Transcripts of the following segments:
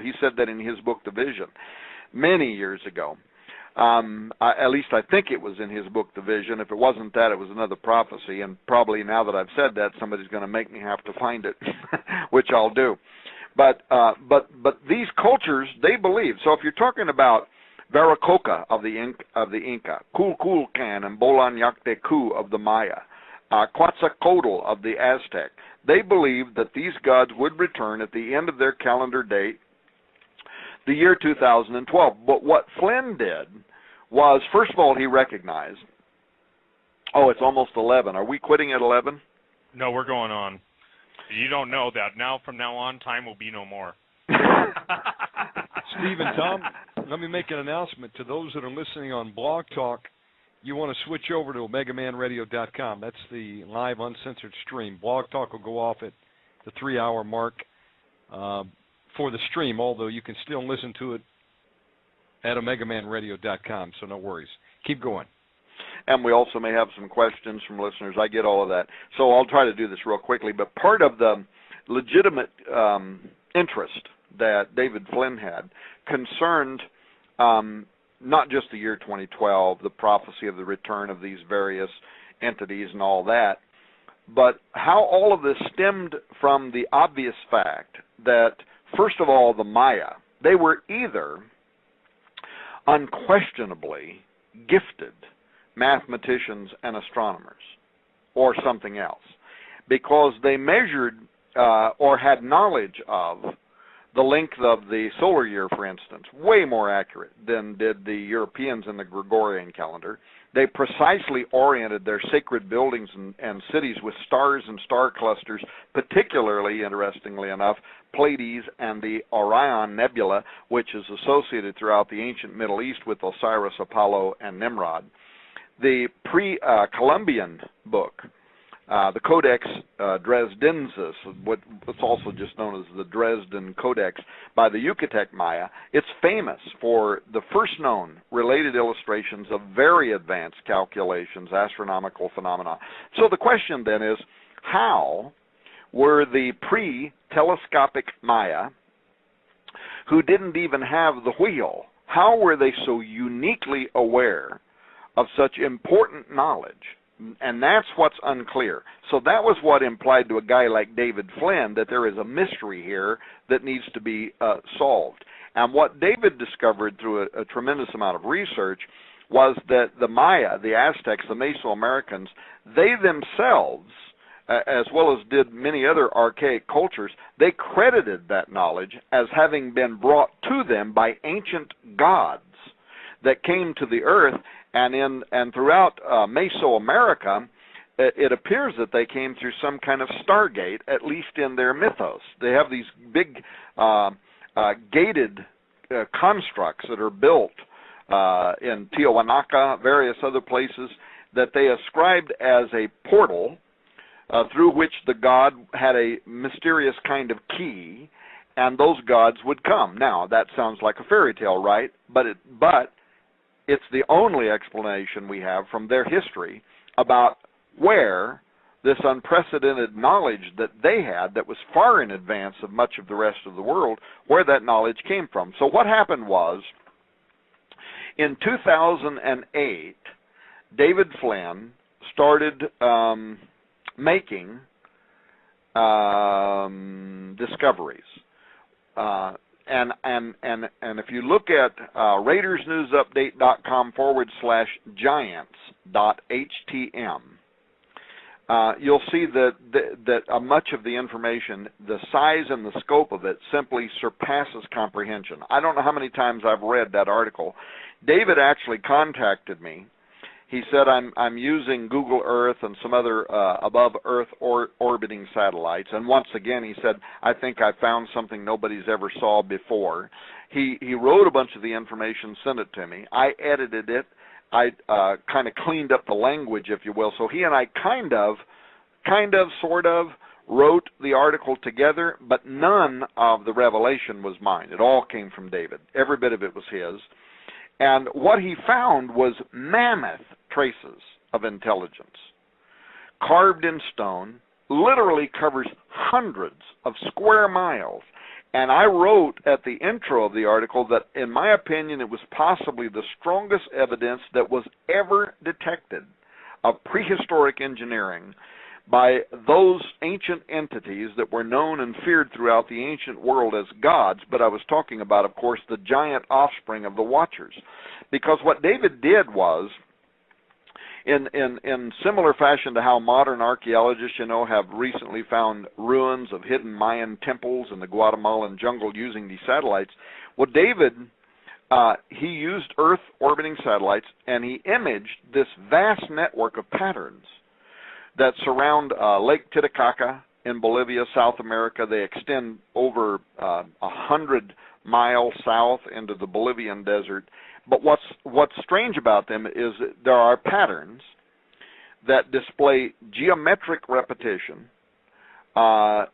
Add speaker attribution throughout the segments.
Speaker 1: He said that in his book, The Vision, many years ago. At least I think it was in his book, The Vision. If it wasn't that, it was another prophecy. And probably now that I've said that, somebody's going to make me have to find it, which I'll do. But these cultures, they believe. So if you're talking about Viracocha of the Inca, Kulkulcan and Bolanyactecu of the Maya, Quetzalcoatl of the Aztec, they believed that these gods would return at the end of their calendar date, the year 2012. But what Flynn did was, first of all, he recognized, oh, it's almost 11. Are we quitting at 11?
Speaker 2: No, we're going on. You don't know that. Now, from now on, time will be no more.
Speaker 3: Steve and Tom, let me make an announcement to those that are listening on Blog Talk. You want to switch over to OmegaManRadio.com. That's the live, uncensored stream. Blog Talk will go off at the 3-hour mark for the stream, although you can still listen to it at OmegaManRadio.com, so no worries. Keep going.
Speaker 1: And we also may have some questions from listeners. I get all of that. So I'll try to do this real quickly. But part of the legitimate interest that David Flynn had concerned not just the year 2012, the prophecy of the return of these various entities and all that, but how all of this stemmed from the obvious fact that, first of all, the Maya, they were either unquestionably gifted mathematicians and astronomers or something else, because they measured or had knowledge of the length of the solar year, for instance, way more accurate than did the Europeans in the Gregorian calendar. They precisely oriented their sacred buildings and cities with stars and star clusters, particularly, interestingly enough, Pleiades and the Orion Nebula, which is associated throughout the ancient Middle East with Osiris, Apollo, and Nimrod. The pre-Columbian book, the Codex Dresdensis, what's also just known as the Dresden Codex by the Yucatec Maya, it's famous for the first known related illustrations of very advanced calculations, astronomical phenomena. So the question then is, how were the pre-telescopic Maya, who didn't even have the wheel, how were they so uniquely aware of such important knowledge? And that's what's unclear. So that was what implied to a guy like David Flynn that there is a mystery here that needs to be solved. And what David discovered through a tremendous amount of research was that the Maya, the Aztecs, the Mesoamericans, they themselves, as well as did many other archaic cultures, they credited that knowledge as having been brought to them by ancient gods that came to the earth. And throughout Mesoamerica, it appears that they came through some kind of stargate, at least in their mythos. They have these big gated constructs that are built in Tiahuanaca, various other places, that they ascribed as a portal through which the god had a mysterious kind of key, and those gods would come. Now, that sounds like a fairy tale, right? But it's the only explanation we have from their history about where this unprecedented knowledge that they had that was far in advance of much of the rest of the world, where that knowledge came from. So what happened was, in 2008, David Flynn started making discoveries. And if you look at RaidersNewsUpdate.com/giants.htm, you'll see that much of the information, the size and the scope of it, simply surpasses comprehension. I don't know how many times I've read that article. David actually contacted me. He said, I'm using Google Earth and some other above-Earth orbiting satellites. And once again, he said, I think I found something nobody's ever saw before. He wrote a bunch of the information, sent it to me. I edited it. I kind of cleaned up the language, if you will. So he and I kind of, sort of, wrote the article together, but none of the revelation was mine. It all came from David. Every bit of it was his. And what he found was mammoth traces of intelligence, carved in stone, literally covers hundreds of square miles, And I wrote at the intro of the article that, in my opinion, it was possibly the strongest evidence that was ever detected of prehistoric engineering by those ancient entities that were known and feared throughout the ancient world as gods. But I was talking about, of course, the giant offspring of the Watchers. Because what David did was, in similar fashion to how modern archaeologists, have recently found ruins of hidden Mayan temples in the Guatemalan jungle using these satellites, well, David, he used Earth-orbiting satellites, and he imaged this vast network of patterns that surround Lake Titicaca in Bolivia, South America. They extend over 100 miles south into the Bolivian desert. But what's strange about them is that there are patterns that display geometric repetition,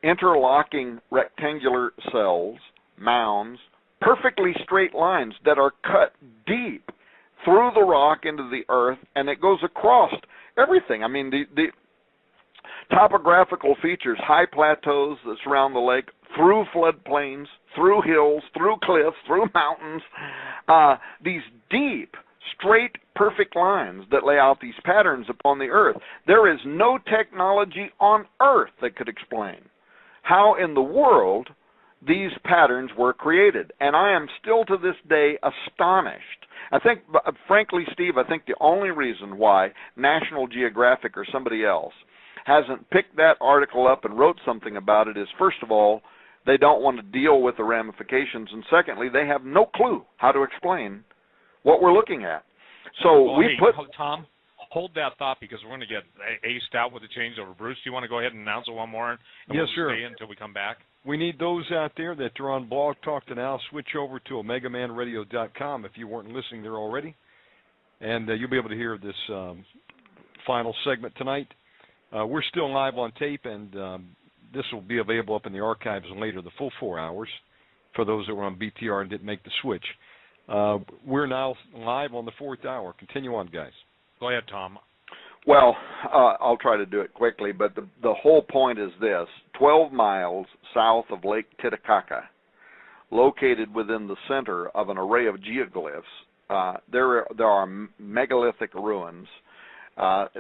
Speaker 1: interlocking rectangular cells, mounds, perfectly straight lines that are cut deep through the rock into the earth, and it goes across everything. I mean, the topographical features, high plateaus that surround the lake, through floodplains, through hills, through cliffs, through mountains, these deep, straight, perfect lines that lay out these patterns upon the earth. There is no technology on earth that could explain how in the world these patterns were created. And I am still to this day astonished. I think, frankly, Steve, I think the only reason why National Geographic or somebody else hasn't picked that article up and wrote something about it is, first of all, they don't want to deal with the ramifications, and secondly, they have no clue how to explain what we're looking at. So
Speaker 2: Tom, hold that thought, because we're going to get aced out with the changeover. Bruce, do you want to go ahead and announce it one more? And
Speaker 3: yes,
Speaker 2: we'll
Speaker 3: sir.
Speaker 2: Stay until we come back.
Speaker 3: We need those out there that are on Blog Talk to now switch over to OmegaManRadio.com if you weren't listening there already, and you'll be able to hear this final segment tonight. We're still live on tape, and this will be available up in the archives later, the full 4 hours, for those that were on BTR and didn't make the switch. We're now live on the 4th hour. Continue on, guys.
Speaker 2: Go ahead, Tom.
Speaker 1: Well, I'll try to do it quickly, but the whole point is this. 12 miles south of Lake Titicaca, located within the center of an array of geoglyphs, there are megalithic ruins.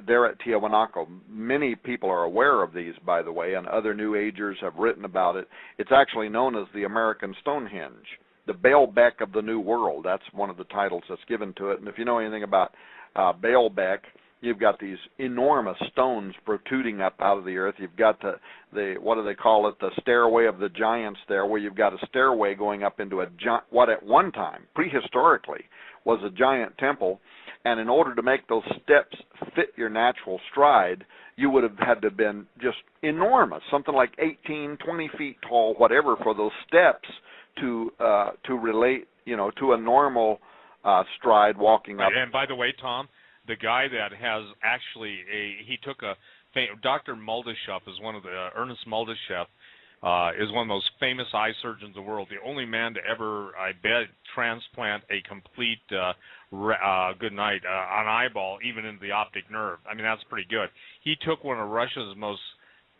Speaker 1: There at Tiahuanaco. Many people are aware of these, by the way, and other New Agers have written about it. It's actually known as the American Stonehenge, the Baalbek of the New World. That's one of the titles that's given to it. And if you know anything about Baalbek, you've got these enormous stones protruding up out of the earth. You've got the what do they call it, the stairway of the giants there, where you've got a stairway going up into what at one time, prehistorically, was a giant temple. And in order to make those steps fit your natural stride, you would have had to have been just enormous, something like 18, 20 feet tall, whatever, for those steps to relate, to a normal stride walking up.
Speaker 2: And by the way, Tom, the guy that has actually Dr. Muldeshef is one of the, Ernest Muldeshef is one of the most famous eye surgeons in the world, the only man to ever, I bet, transplant a complete an eyeball, even into the optic nerve. I mean, that's pretty good. He took one of Russia's most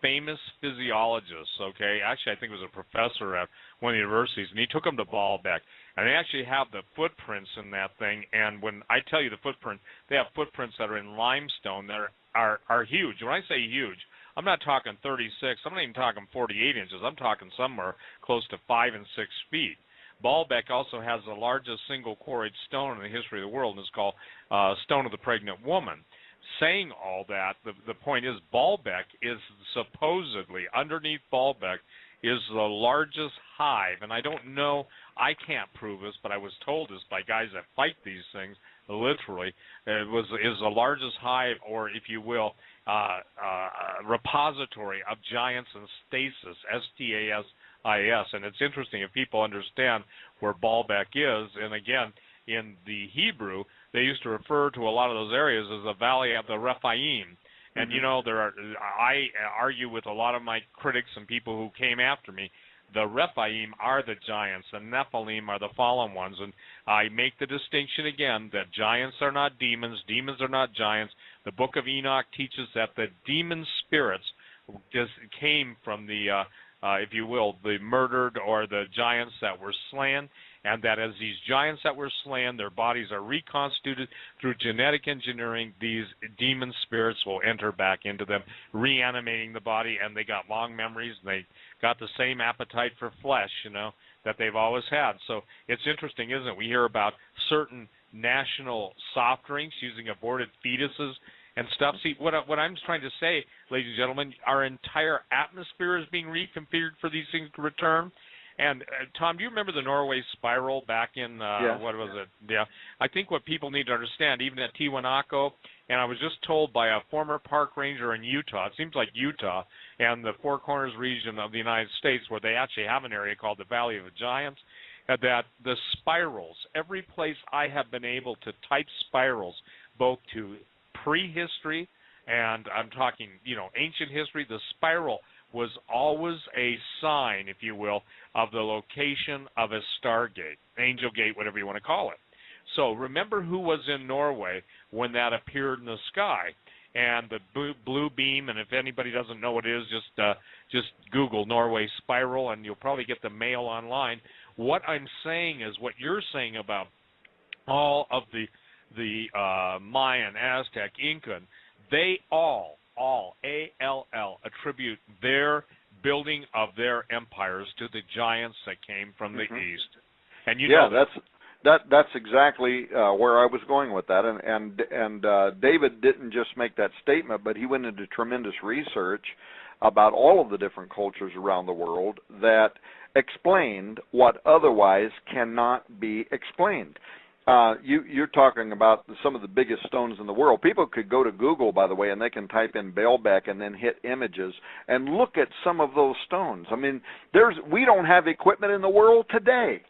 Speaker 2: famous physiologists, okay? Actually, I think it was a professor at one of the universities, and he took him to Baalbek. And they actually have the footprints in that thing, and when I tell you the footprint, they have footprints that are in limestone that are huge. When I say huge, I'm not talking 36, I'm not even talking 48 inches, I'm talking somewhere close to 5 and 6 feet. Baalbek also has the largest single quarried stone in the history of the world, and it's called Stone of the Pregnant Woman. Saying all that, the point is Baalbek is supposedly, underneath Baalbek, is the largest hive, and I don't know, I can't prove this, but I was told this by guys that fight these things, literally, is the largest hive, or if you will, repository of giants in stasis, S-T-A-S-I-S, and it's interesting if people understand where Baalbek is, and again, in the Hebrew, they used to refer to a lot of those areas as the Valley of the Rephaim. And, I argue with a lot of my critics and people who came after me. The Rephaim are the giants. The Nephilim are the fallen ones. And I make the distinction again that giants are not demons. Demons are not giants. The book of Enoch teaches that the demon spirits just came from the if you will, the murdered or the giants that were slain, and that as these giants that were slain, their bodies are reconstituted through genetic engineering, these demon spirits will enter back into them, reanimating the body, and they got long memories, and they got the same appetite for flesh, that they've always had. So it's interesting, isn't it? We hear about certain national soft drinks using aborted fetuses and stuff. See, what I'm trying to say, ladies and gentlemen, our entire atmosphere is being reconfigured for these things to return. And, Tom, do you remember the Norway spiral back in, what was it? Yeah. I think what people need to understand, even at Tiwanaku, and I was just told by a former park ranger in Utah, it seems like Utah and the Four Corners region of the United States, where they actually have an area called the Valley of the Giants, that the spirals, every place I have been able to type spirals, both to prehistory and I'm talking, ancient history, the spiral was always a sign, if you will, of the location of a stargate, angel gate, whatever you want to call it. So remember who was in Norway when that appeared in the sky, and the blue beam. And if anybody doesn't know what it is, just Google Norway spiral, and you'll probably get the mail online. What I'm saying is what you're saying about all of the Mayan, Aztec, Incan, they all A-L-L, attribute their building of their empires to the giants that came from the east. And
Speaker 1: that's exactly where I was going with that. And David didn't just make that statement, but he went into tremendous research about all of the different cultures around the world that explained what otherwise cannot be explained. You're talking about some of the biggest stones in the world. People could go to Google, by the way, and they can type in Baalbek and then hit images and look at some of those stones. I mean, we don't have equipment in the world today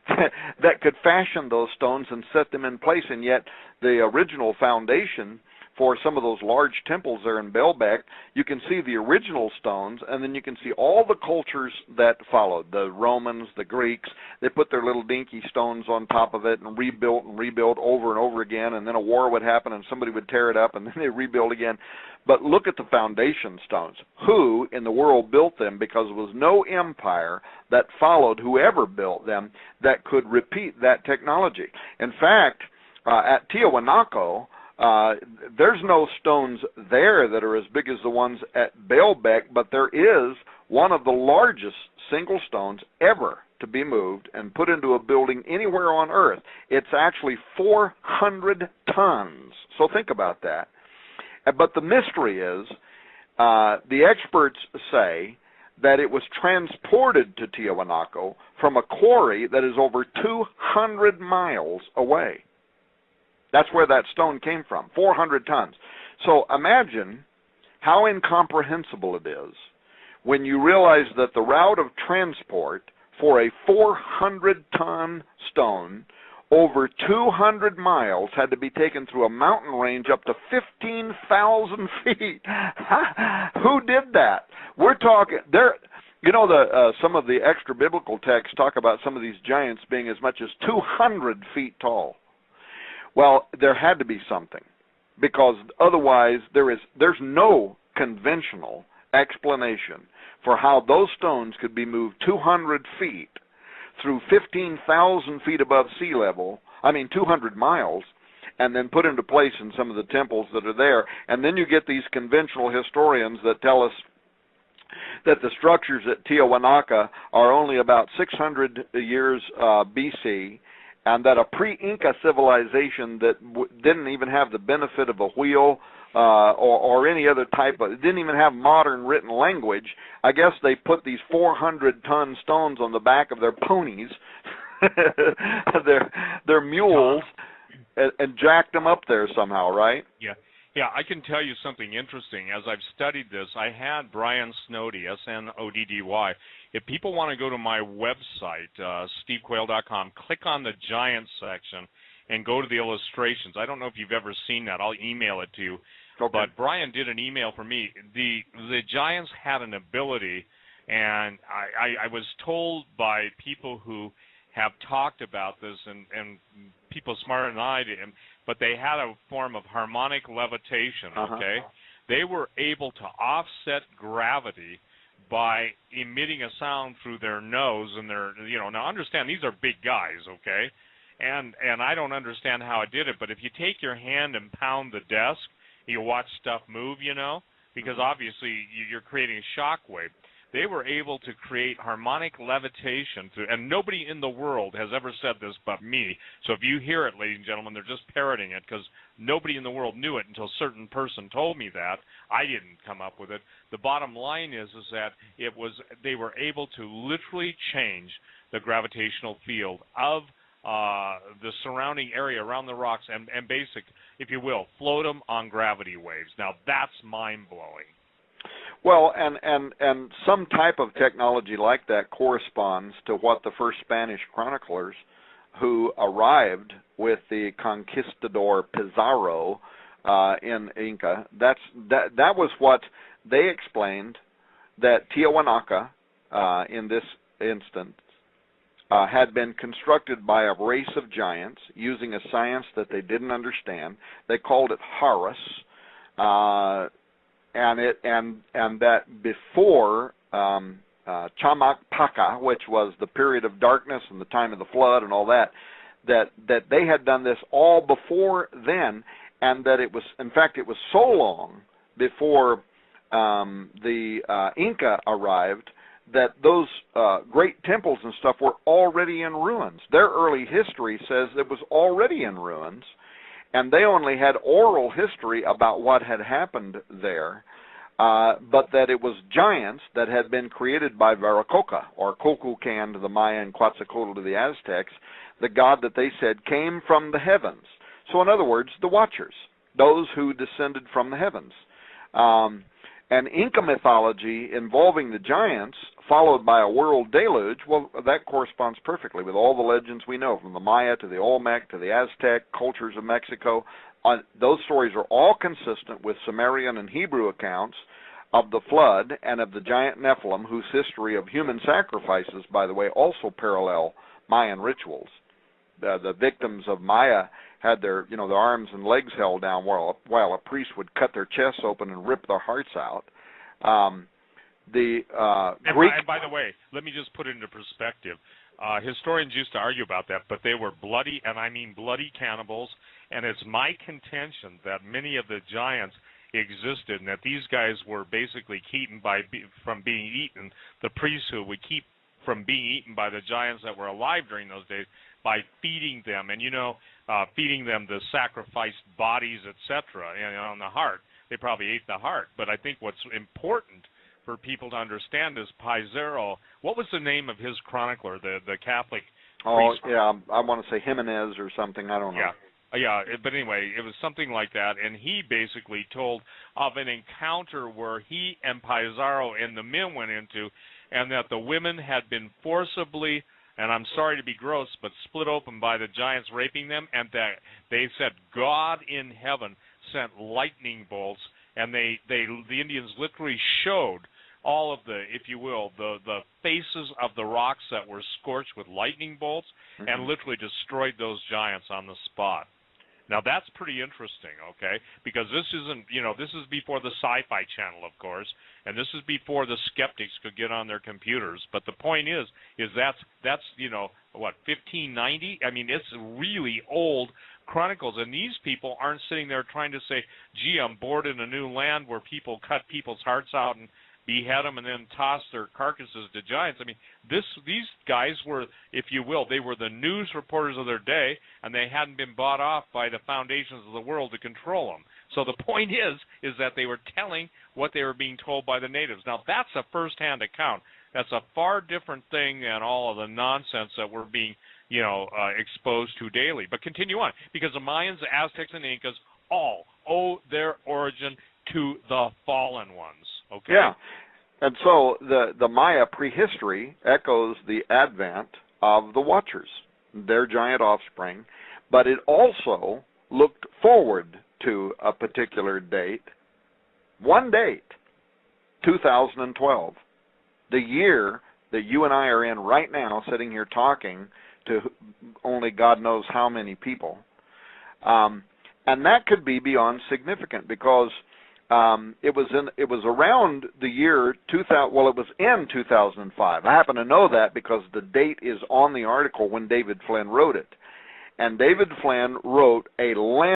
Speaker 1: that could fashion those stones and set them in place, and yet the original foundation for some of those large temples there in Baalbek, you can see the original stones, and then you can see all the cultures that followed. The Romans, the Greeks, they put their little dinky stones on top of it and rebuilt over and over again, and then a war would happen and somebody would tear it up and then they rebuild again. But look at the foundation stones. Who in the world built them? Because there was no empire that followed whoever built them that could repeat that technology. In fact, at Tiwanaku, there's no stones there that are as big as the ones at Baalbek, but there is one of the largest single stones ever to be moved and put into a building anywhere on Earth. It's actually 400 tons. So think about that. But the mystery is, the experts say that it was transported to Tiwanaku from a quarry that is over 200 miles away. That's where that stone came from, 400 tons. So imagine how incomprehensible it is when you realize that the route of transport for a 400-ton stone over 200 miles had to be taken through a mountain range up to 15,000 feet. Who did that? We're talking there. Some of the extra biblical texts talk about some of these giants being as much as 200 feet tall. Well, there had to be something, because otherwise there's no conventional explanation for how those stones could be moved 200 feet through 15,000 feet above sea level, 200 miles, and then put into place in some of the temples that are there. And then you get these conventional historians that tell us that the structures at Tiwanaku are only about 600 years BC, and that a pre-Inca civilization that didn't even have the benefit of a wheel or any other type of, didn't even have modern written language, I guess they put these 400-ton stones on the back of their ponies, their mules, and jacked them up there somehow, right?
Speaker 2: Yeah, I can tell you something interesting. As I've studied this, I had Brian Snoddy, S-N-O-D-D-Y. If people want to go to my website, stevequayle.com, click on the Giants section and go to the illustrations. I don't know if you've ever seen that. I'll email it to you. Okay. But Brian did an email for me. The Giants had an ability, and I was told by people who have talked about this, and people smarter than I did, but they had a form of harmonic levitation, okay? They were able to offset gravity by emitting a sound through their nose and their, now understand these are big guys, okay? And I don't understand how it did it, but if you take your hand and pound the desk, you watch stuff move, because obviously you're creating a shock wave. They were able to create harmonic levitation, and nobody in the world has ever said this but me. So if you hear it, ladies and gentlemen, they're just parroting it, because nobody in the world knew it until a certain person told me that. I didn't come up with it. The bottom line is that they were able to literally change the gravitational field of the surrounding area around the rocks and basic, if you will, float them on gravity waves. Now that's mind-blowing.
Speaker 1: Well, and some type of technology like that corresponds to what the first Spanish chroniclers who arrived with the conquistador Pizarro in Inca, that was what they explained, that Tiahuanaca, in this instance, had been constructed by a race of giants using a science that they didn't understand. They called it Horus, and that before Chamacpaca, which was the period of darkness and the time of the flood and all that they had done this all before then, and that it was, in fact, it was so long before the Inca arrived that those great temples and stuff were already in ruins. Their early history says it was already in ruins, and they only had oral history about what had happened there, but that it was giants that had been created by Viracocha, or Coculcan to the Maya and Quetzalcoatl to the Aztecs, the god that they said came from the heavens. So in other words, the Watchers, those who descended from the heavens. And Inca mythology involving the giants, followed by a world deluge, well, that corresponds perfectly with all the legends we know, from the Maya to the Olmec to the Aztec cultures of Mexico. Those stories are all consistent with Sumerian and Hebrew accounts of the flood and of the giant Nephilim, whose history of human sacrifices, by the way, also parallel Mayan rituals. The victims of Maya had their arms and legs held down while a priest would cut their chests open and rip their hearts out. Greek.
Speaker 2: And by the way, let me just put it into perspective. Historians used to argue about that, but they were bloody, and I mean bloody cannibals. And it's my contention that many of the giants existed, and that these guys were basically kept from being eaten. The priesthood would keep from being eaten by the giants that were alive during those days by feeding them, and feeding them the sacrificed bodies, etc. On the heart. They probably ate the heart. But I think what's important for people to understand is Pizarro. What was the name of his chronicler, the Catholic priest?
Speaker 1: Oh, yeah, I want to say Jimenez or something. I don't know.
Speaker 2: Yeah, but anyway, it was something like that, and he basically told of an encounter where he and Pizarro and the men went into, and that the women had been forcibly, and I'm sorry to be gross, but split open by the giants raping them, and that they said God in heaven sent lightning bolts, and the Indians literally showed all of the, if you will, the faces of the rocks that were scorched with lightning bolts, and literally destroyed those giants on the spot. Now that's pretty interesting, okay? Because this isn't, this is before the Sci-Fi Channel, of course, and this is before the skeptics could get on their computers. But the point is that's 1590? I mean, it's really old chronicles, and these people aren't sitting there trying to say, gee, I'm bored in a new land where people cut people's hearts out and behead them and then toss their carcasses to giants. I mean, these guys were, if you will, they were the news reporters of their day, and they hadn't been bought off by the foundations of the world to control them. So the point is that they were telling what they were being told by the natives. Now, that's a first-hand account. That's a far different thing than all of the nonsense that we're being, exposed to daily. But continue on, because the Mayans, the Aztecs, and the Incas all owe their origin to the fallen ones. Okay.
Speaker 1: Yeah, and so the Maya prehistory echoes the advent of the Watchers, their giant offspring, but it also looked forward to a particular date, one date, 2012, the year that you and I are in right now, sitting here talking to only God knows how many people, and that could be beyond significant, because It was around the year 2000. Well, it was in 2005. I happen to know that because the date is on the article when David Flynn wrote it. And David Flynn wrote a